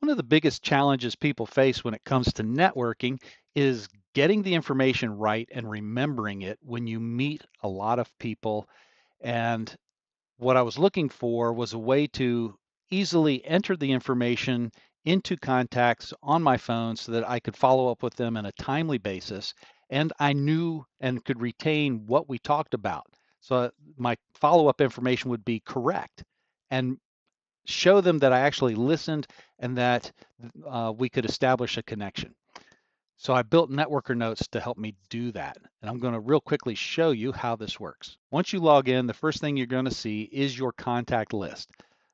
One of the biggest challenges people face when it comes to networking is getting the information right and remembering it when you meet a lot of people. And what I was looking for was a way to easily enter the information into contacts on my phone so that I could follow up with them on a timely basis. And I knew and could retain what we talked about. So my follow up information would be correct and show them that I actually listened and that we could establish a connection. So I built NetworkerNotes to help me do that. And I'm going to real quickly show you how this works. Once you log in, the first thing you're going to see is your contact list.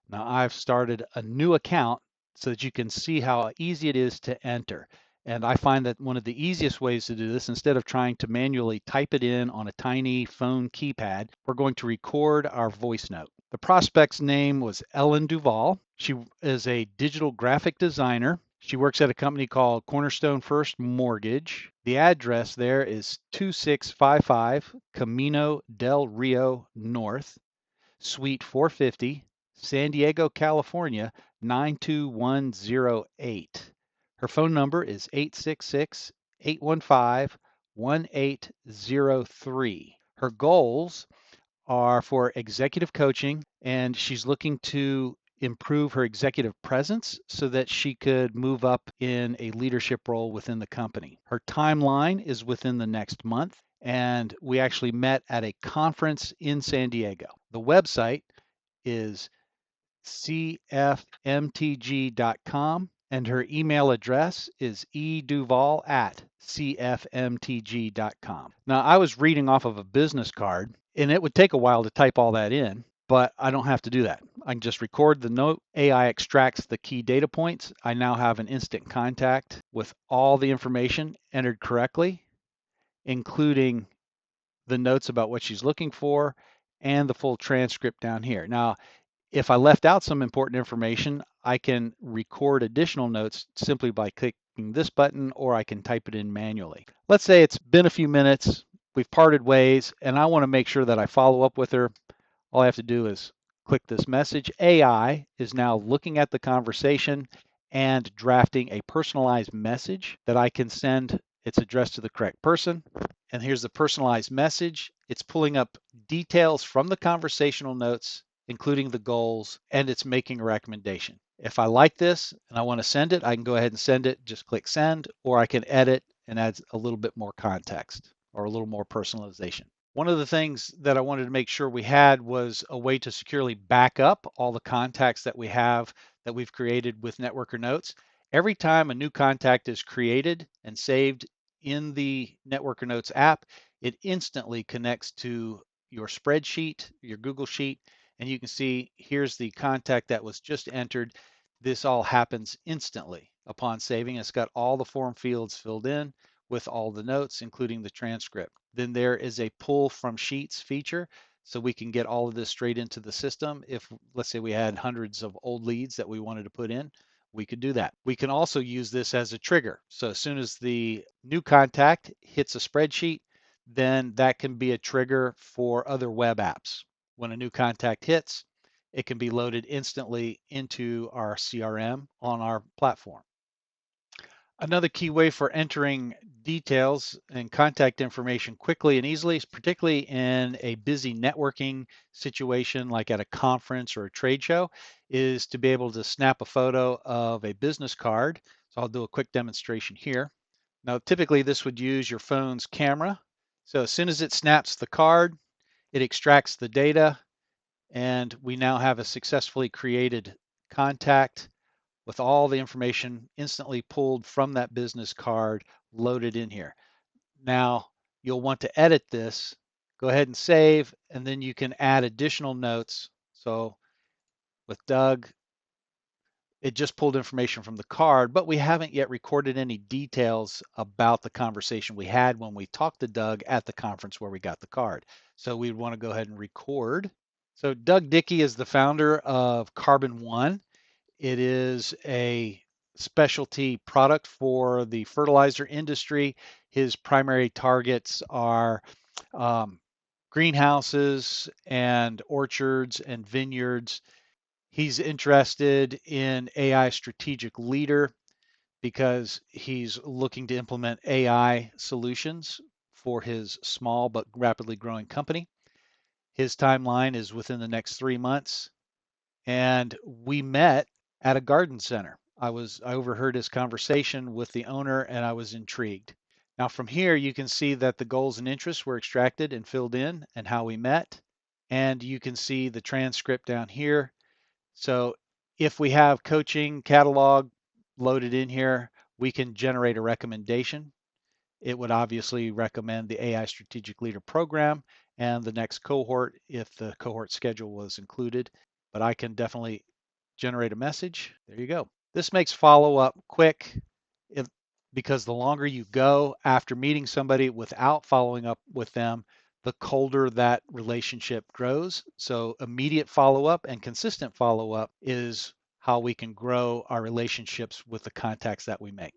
Now I've started a new account so that you can see how easy it is to enter. And I find that one of the easiest ways to do this, instead of trying to manually type it in on a tiny phone keypad, we're going to record our voice note. The prospect's name was Ellen Duvall. She is a digital graphic designer. She works at a company called Cornerstone First Mortgage. The address there is 2655 Camino del Rio North, Suite 450, San Diego, California, 92108. Her phone number is 866 815 1803. Her goals are for executive coaching, and she's looking to improve her executive presence so that she could move up in a leadership role within the company. Her timeline is within the next month, and we actually met at a conference in San Diego. The website is cfmtg.com, and her email address is eduvall@cfmtg.com. Now, I was reading off of a business card, and it would take a while to type all that in, but I don't have to do that. I can just record the note. AI extracts the key data points. I now have an instant contact with all the information entered correctly, including the notes about what she's looking for and the full transcript down here. Now, if I left out some important information, I can record additional notes simply by clicking this button, or I can type it in manually. Let's say it's been a few minutes, we've parted ways, and I want to make sure that I follow up with her. All I have to do is click this message. AI is now looking at the conversation and drafting a personalized message that I can send. It's addressed to the correct person. And here's the personalized message. It's pulling up details from the conversational notes, including the goals, and it's making a recommendation. If I like this and I want to send it, I can go ahead and send it. Just click send, or I can edit and add a little bit more context or a little more personalization. One of the things that I wanted to make sure we had was a way to securely back up all the contacts that we have that we've created with NetworkerNotes. Every time a new contact is created and saved in the NetworkerNotes app, it instantly connects to your spreadsheet, your Google Sheet, and you can see here's the contact that was just entered. This all happens instantly upon saving. It's got all the form fields filled in with all the notes, including the transcript. Then there is a pull from sheets feature, so we can get all of this straight into the system. If, let's say, we had hundreds of old leads that we wanted to put in, we could do that. We can also use this as a trigger. So as soon as the new contact hits a spreadsheet, then that can be a trigger for other web apps. When a new contact hits, it can be loaded instantly into our CRM on our platform. Another key way for entering details and contact information quickly and easily, particularly in a busy networking situation like at a conference or a trade show, is to be able to snap a photo of a business card. So I'll do a quick demonstration here. Now, typically this would use your phone's camera. So as soon as it snaps the card, it extracts the data, and we now have a successfully created contact with all the information instantly pulled from that business card loaded in here. Now, you'll want to edit this. Go ahead and save, and then you can add additional notes. So with Doug, it just pulled information from the card, but we haven't yet recorded any details about the conversation we had when we talked to Doug at the conference where we got the card. So we'd want to go ahead and record. So Doug Dickey is the founder of Carbon One. It is a specialty product for the fertilizer industry. His primary targets are greenhouses and orchards and vineyards. He's interested in AI strategic leader because he's looking to implement AI solutions for his small but rapidly growing company. His timeline is within the next 3 months. And we met at a garden center. I overheard his conversation with the owner and I was intrigued. Now from here you can see that the goals and interests were extracted and filled in and how we met. And you can see the transcript down here. So if we have coaching catalog loaded in here, we can generate a recommendation. It would obviously recommend the AI Strategic Leader program and the next cohort if the cohort schedule was included. But I can definitely generate a message. There you go. This makes follow-up quick if, because the longer you go after meeting somebody without following up with them, the colder that relationship grows. So immediate follow-up and consistent follow-up is how we can grow our relationships with the contacts that we make.